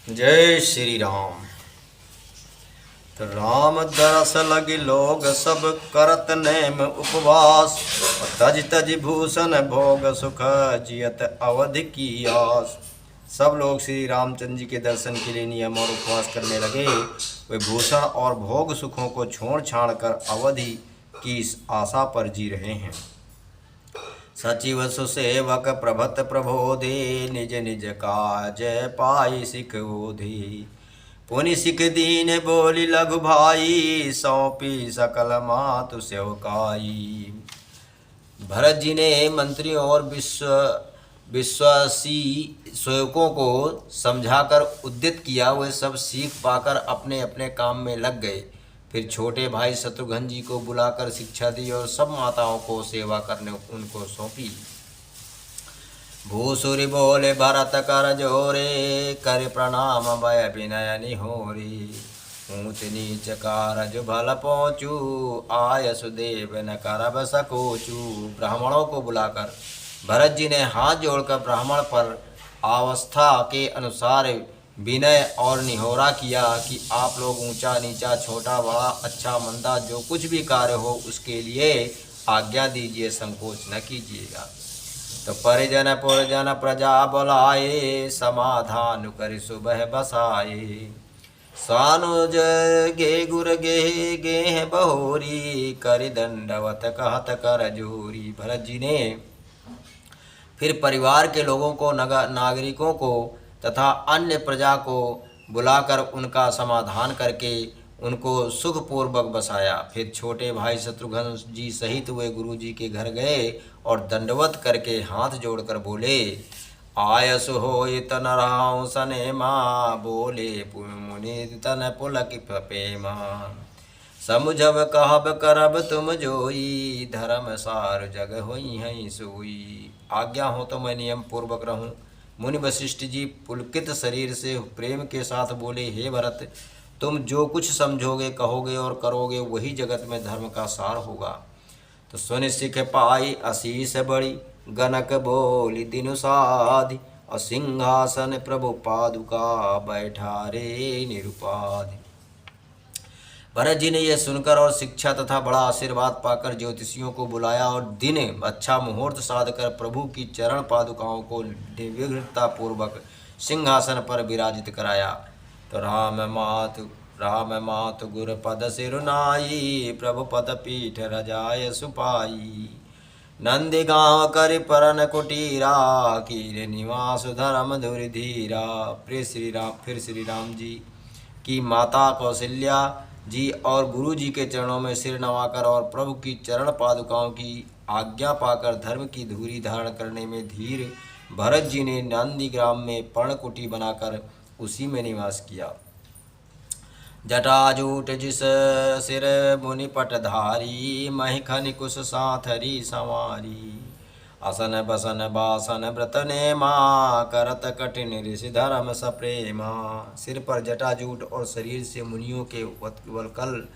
जय श्री राम। तो राम दरस लगी लोग सब करत नेम उपवास, तज तज भूषण भोग सुख जियत अवधि की आस। सब लोग श्री रामचंद्र जी के दर्शन के लिए नियम और उपवास करने लगे। वे भूषण और भोग सुखों को छोड़ छाड़ कर अवधि की इस आशा पर जी रहे हैं। सचिव सुसेवक प्रभत प्रबोधे, निज निज काज पाई सिख ओधे। पुनि सिख दीन बोली लघु भाई, सौंपी सकल मातु सेवकाई। भरत जी ने मंत्रियों और विश्वासी सेवकों को समझाकर उद्यत किया। वे सब सीख पाकर अपने अपने काम में लग गए। फिर छोटे भाई शत्रुघ्न जी को बुलाकर शिक्षा दी और सब माताओं को सेवा करने उनको सौंपी। भूसुरी बोले भरत कर जोरे, कर प्रणाम भय विनय निहोरी। ऊंच नीच कारज भल पहुँचू, आय सुदेव न करब सकोचू। ब्राह्मणों को बुलाकर भरत जी ने हाथ जोड़कर ब्राह्मण पर अवस्था के अनुसार विनय और निहोरा किया कि आप लोग ऊंचा नीचा छोटा बड़ा अच्छा मंदा जो कुछ भी कार्य हो उसके लिए आज्ञा दीजिए, संकोच न कीजिएगा। तो परिजन पुरजन प्रजा बुलाए, समाधान कर सुबह बसाए। सानुज गे गुर गे गे बहोरी, करि दंडवत कहत कर जोरी। भरत जी ने फिर परिवार के लोगों को, नागरिकों को तथा अन्य प्रजा को बुलाकर उनका समाधान करके उनको सुखपूर्वक बसाया। फिर छोटे भाई शत्रुघ्न जी सहित वे गुरु जी के घर गए और दंडवत करके हाथ जोड़कर बोले, आयस होय तन राव सनेमा, बोले मुनि तन पुलक पेमा। समुझब कहब करब तुम जोई, धर्म सार जग होई हई सोई। आज्ञा हो तो मैं नियम पूर्वक रहूं। मुनि वशिष्ठ जी पुलकित शरीर से प्रेम के साथ बोले, हे भरत, तुम जो कुछ समझोगे कहोगे और करोगे वही जगत में धर्म का सार होगा। तो सुनि सिख पाई आशीष बड़ी, गनक बोली दिनु साधि। और सिंहासन प्रभु पादुका, बैठा रे निरुपाधि। भरत जी ने यह सुनकर और शिक्षा तथा बड़ा आशीर्वाद पाकर ज्योतिषियों को बुलाया और दिन अच्छा मुहूर्त साध कर प्रभु की चरण पादुकाओं को निर्विघ्नता पूर्वक सिंहासन पर विराजित कराया। तो राम मातु गुर पद सिरुनाई, प्रभु पद पीठ रजाय सुपाई। नंदी गांव करि परन कुटीरा, कीर निवास धर्म धुरि धीरा। फिर श्री राम जी की माता कौशल्या जी और गुरु जी के चरणों में सिर नवाकर और प्रभु की चरण पादुकाओं की आज्ञा पाकर धर्म की धूरी धारण करने में धीर भरत जी ने नंदीग्राम में पर्णकुटी बनाकर उसी में निवास किया। जटाजूट जिस सिर मुनि पटधारी, महिखनि कुश साथरी संवारी। असन बसन बासन व्रत नेमा, करत कठिन ऋषि धर्म सप्रेमा। सिर पर जटाजूट और शरीर से मुनियों के वल्कल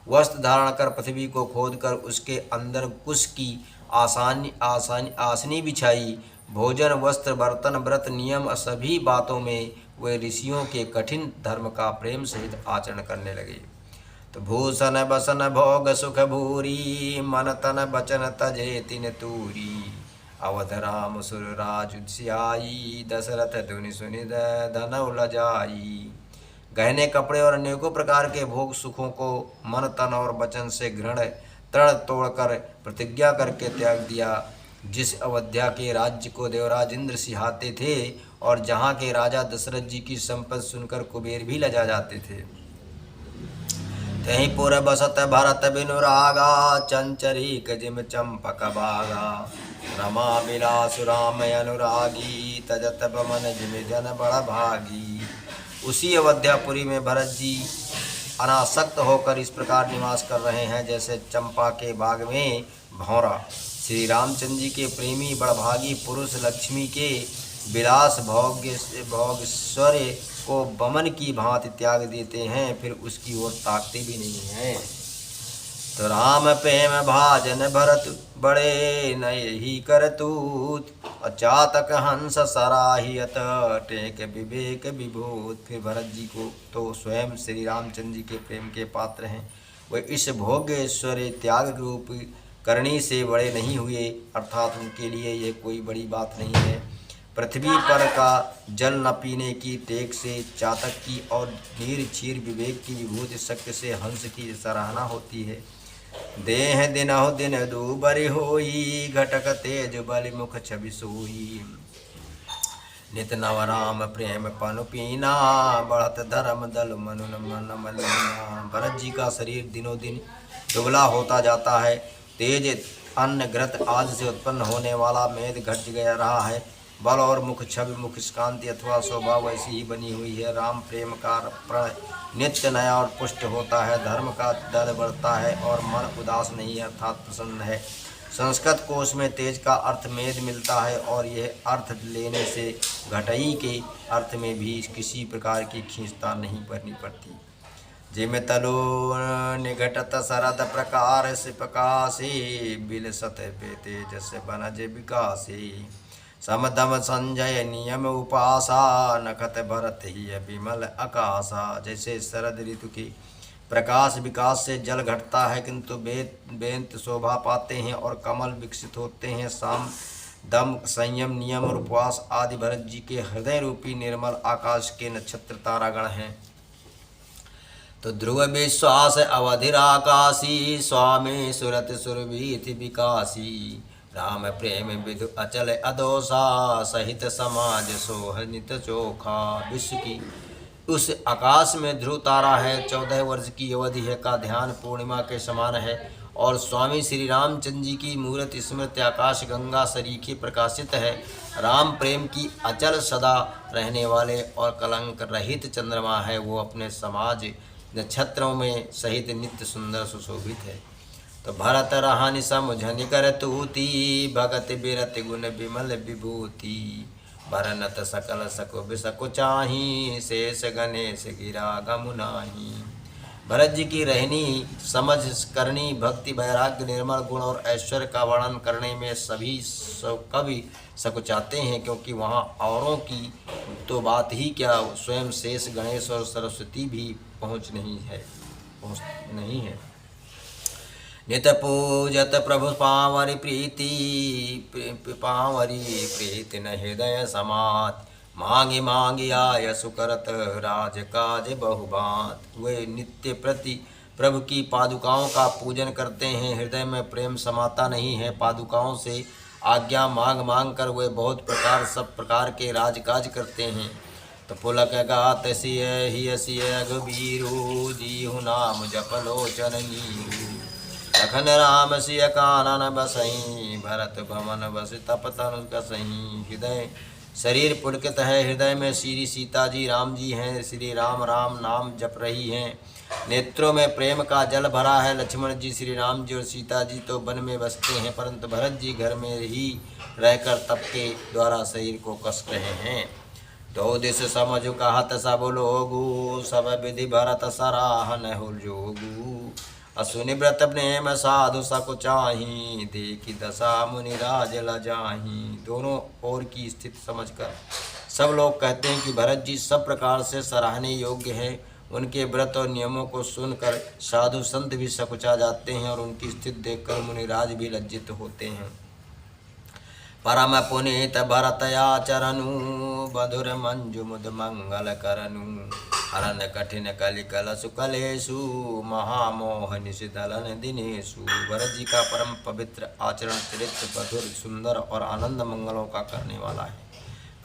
वस्त्र धारण कर पृथ्वी को खोद कर उसके अंदर कुश की आसनी बिछाई। भोजन वस्त्र बर्तन व्रत नियम सभी बातों में वे ऋषियों के कठिन धर्म का प्रेम सहित आचरण करने लगे। तो भूषण बसन भोग सुख भूरी, मन तन बचन तजे तिन तूरी। अवध राम सुर राज सियाई, दशरथ धुनि सुनि धन लजाई। गहने कपड़े और अनेकों प्रकार के भोग सुखों को मन तन और वचन से तृण तोड़कर प्रतिज्ञा करके त्याग दिया। जिस अयोध्या के राज्य को देवराज इंद्र सिहाते थे और जहाँ के राजा दशरथ जी की संपत्ति सुनकर कुबेर भी लजा जाते थे। तहीं पुर बसत भरत बिनु रागा, चंचरीक जिम चंपक बागा। रमा बिलास राम अनुरागी, तजत बमन जिम जन बड़ भागी। उसी अयोध्यापुरी में भरत जी अनासक्त होकर इस प्रकार निवास कर रहे हैं जैसे चंपा के बाग में भौरा। श्री रामचंद्र जी के प्रेमी बड़भागी पुरुष लक्ष्मी के विलास भोगेश्वर्य को बमन की भांति त्याग देते हैं, फिर उसकी ओर ताकते भी नहीं हैं। तो राम प्रेम भाजन भरत बड़े न यही करतूत, अचातक हंस सराहियत टेक विवेक विभूत। फिर भरत जी को तो स्वयं श्री रामचंद्र जी के प्रेम के पात्र हैं, वे इस भोग्य ऐश्वर्य त्याग रूप करनी से बड़े नहीं हुए, अर्थात उनके लिए ये कोई बड़ी बात नहीं है। पृथ्वी पर का जल न पीने की टेक से चातक की और नीर क्षीर विवेक की विभूति शक्ति से हंस की सराहना होती है। देह दिनहु दिन दूबरि होई, घटक तेज बलि मुख छवि सोई। नित नव राम प्रेम पनु पीना, बढ़त धर्म दल मनु मन मलिना। भरत जी का शरीर दिनों दिन दुबला होता जाता है, तेज अन्न घृत आदि से उत्पन्न होने वाला मेद घट गया रहा है। बल और मुख छवि मुख कांति अथवा स्वभाव वैसी ही बनी हुई है। राम प्रेम का प्रण नित्य नया और पुष्ट होता है, धर्म का दल बढ़ता है और मन उदास नहीं है अर्थात प्रसन्न है। संस्कृत कोश में तेज का अर्थ मेद मिलता है और यह अर्थ लेने से घटई के अर्थ में भी किसी प्रकार की खींचता नहीं करनी पड़ती। जिम तलो निघटत शरद प्रकार से प्रकाशे, बिलसत पे तेजस बनज विकासे। समदम संजय नियम उपासा, नखत भरत ही विमल आकाशा। जैसे शरद ऋतु के प्रकाश विकास से जल घटता है किंतु बेंत शोभा पाते हैं और कमल विकसित होते हैं, साम दम संयम नियम और उपवास आदि भरत जी के हृदय रूपी निर्मल आकाश के नक्षत्र तारागण हैं। तो ध्रुव विश्वास अवधिर आकाशी, स्वामी सुरत सुरभीति विकासी। राम प्रेम विधु अचल अदोषा, सहित समाज सोहनित चोखा। विश्व की उस आकाश में ध्रुव तारा है, 14 वर्ष की अवधि है का ध्यान पूर्णिमा के समान है और स्वामी श्री रामचंद्र जी की मूर्ति स्मृत आकाश गंगा सरीखे प्रकाशित है। राम प्रेम की अचल सदा रहने वाले और कलंक रहित चंद्रमा है, वो अपने समाज नक्षत्रों में सहित नित्य सुंदर सुशोभित है। तो भरत रहानि समुझनि कर तूती, भगत बिरत गुण विमल विभूति। भरनत सकल सको बिसको चाही, शेष गणेश गिरा गमु नाही। भरत जी की रहनी समझ करनी भक्ति वैराग्य निर्मल गुण और ऐश्वर्य का वर्णन करने में सभी कवि सकुचाते हैं, क्योंकि वहाँ औरों की तो बात ही क्या, स्वयं शेष गणेश और सरस्वती भी पहुँच नहीं है। नित पूजत प्रभु पावरी प्रीति न हृदय समात। मांगी मांगी आय सुकरत राज काज बहुबात। वे नित्य प्रति प्रभु की पादुकाओं का पूजन करते हैं, हृदय में प्रेम समाता नहीं है। पादुकाओं से आज्ञा मांग मांग कर वे बहुत प्रकार सब प्रकार के राजकाज करते हैं। तो पुलक गात सिय ही सिय रघुबीरू, जीहु नाम जप लोचन नीरू। लखन राम सिय कानन बसई, भरत भवन बस तप तनु कसई। हृदय शरीर पुलकित है, हृदय में श्री सीता जी राम जी हैं, श्री राम राम नाम जप रही हैं। नेत्रों में प्रेम का जल भरा है। लक्ष्मण जी श्री राम जी और सीता जी तो वन में बसते हैं, परंतु भरत जी घर में ही रहकर तप के द्वारा शरीर को कस रहे हैं। दो दिस समझ कहत सब लोगु, सब विधि भरत सराहन हो जोगु। असुनि व्रत प्रेम साधु सकुचाही, देखी दशा मुनि राज लजाही। दोनों ओर की स्थिति समझकर सब लोग कहते हैं कि भरत जी सब प्रकार से सराहने योग्य हैं। उनके व्रत और नियमों को सुनकर साधु संत भी सकुचा जाते हैं और उनकी स्थिति देखकर मुनिराज भी लज्जित होते हैं। परम पुनीत भरत आचरनु, बधुर मंजु मुद मंगल करनु। हरन कठिन कलि कलसु कलेशु, महामोह निशिदलन दिनेशु। भरत जी का परम पवित्र आचरण चरित्र मधुर सुंदर और आनंद मंगलों का करने वाला है।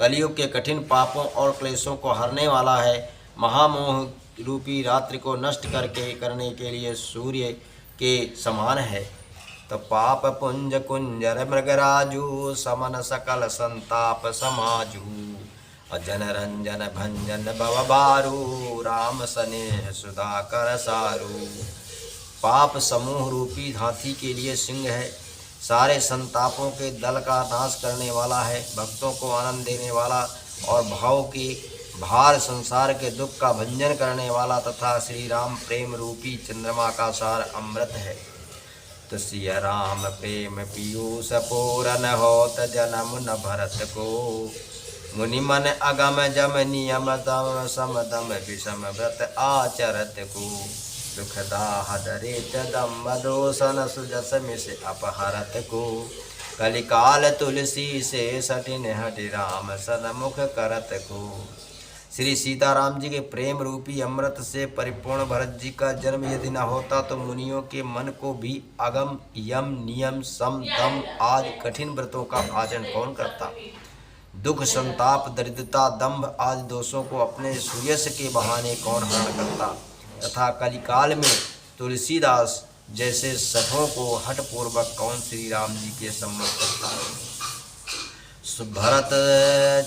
कलियुग के कठिन पापों और क्लेशों को हरने वाला है। महामोह रूपी रात्रि को नष्ट करने के लिए सूर्य के समान है। तो पाप पुंज कुंजर मृगराजू, समन सकल संताप समाजू। अजन रंजन भंजन भवबारू, राम स्नेह सुधाकर सारू। पाप समूह रूपी हाथी के लिए सिंह है, सारे संतापों के दल का नाश करने वाला है, भक्तों को आनंद देने वाला और भाव के भार संसार के दुख का भंजन करने वाला तथा श्री राम प्रेम रूपी चंद्रमा का सार अमृत है। तो सिय राम प्रेम पीयूष पूरन होत जन्म न भरत को। मुनि मन अगम जम नियम दम सम दम विषम व्रत आचरत को। दुखदाह दरित दम दोषन सुजस मिस अपहरत को। कलिकाल तुलसी से सटिन हटि राम सदमुख करत को। श्री सीताराम जी के प्रेम रूपी अमृत से परिपूर्ण भरत जी का जन्म यदि न होता तो मुनियों के मन को भी अगम यम नियम सम दम आदि कठिन व्रतों का आचरण कौन करता। दुख संताप दरिद्रता दंभ आदि दोषों को अपने सुयश के बहाने कौन हरण करता। तथा कलिकाल में तुलसीदास जैसे सठों को हठपूर्वक कौन श्री राम जी के सम्मुख करता। भरत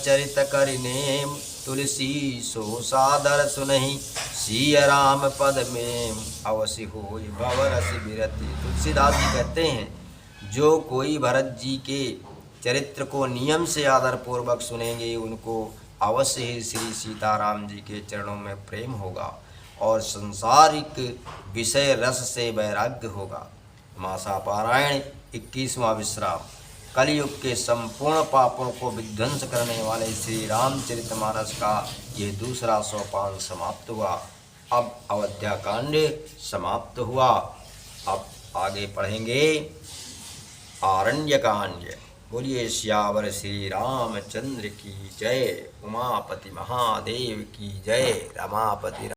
चरित करिने तुलसी सो सादर सुनहि। सिय राम पद में अवश्य होय भवरस बिरति। तुलसीदास जी कहते हैं जो कोई भरत जी के चरित्र को नियम से आदर पूर्वक सुनेंगे उनको अवश्य ही श्री सीताराम जी के चरणों में प्रेम होगा और संसारिक विषय रस से वैराग्य होगा। मासा पारायण 21वां विश्राम। कलयुग के संपूर्ण पापों को विध्वंस करने वाले श्री रामचरितमानस का ये दूसरा सोपान समाप्त हुआ। अब अयोध्या कांड समाप्त हुआ। अब आगे पढ़ेंगे आरण्य कांड। बोलिए श्यावर श्री रामचंद्र की जय। उमापति महादेव की जय। रमापति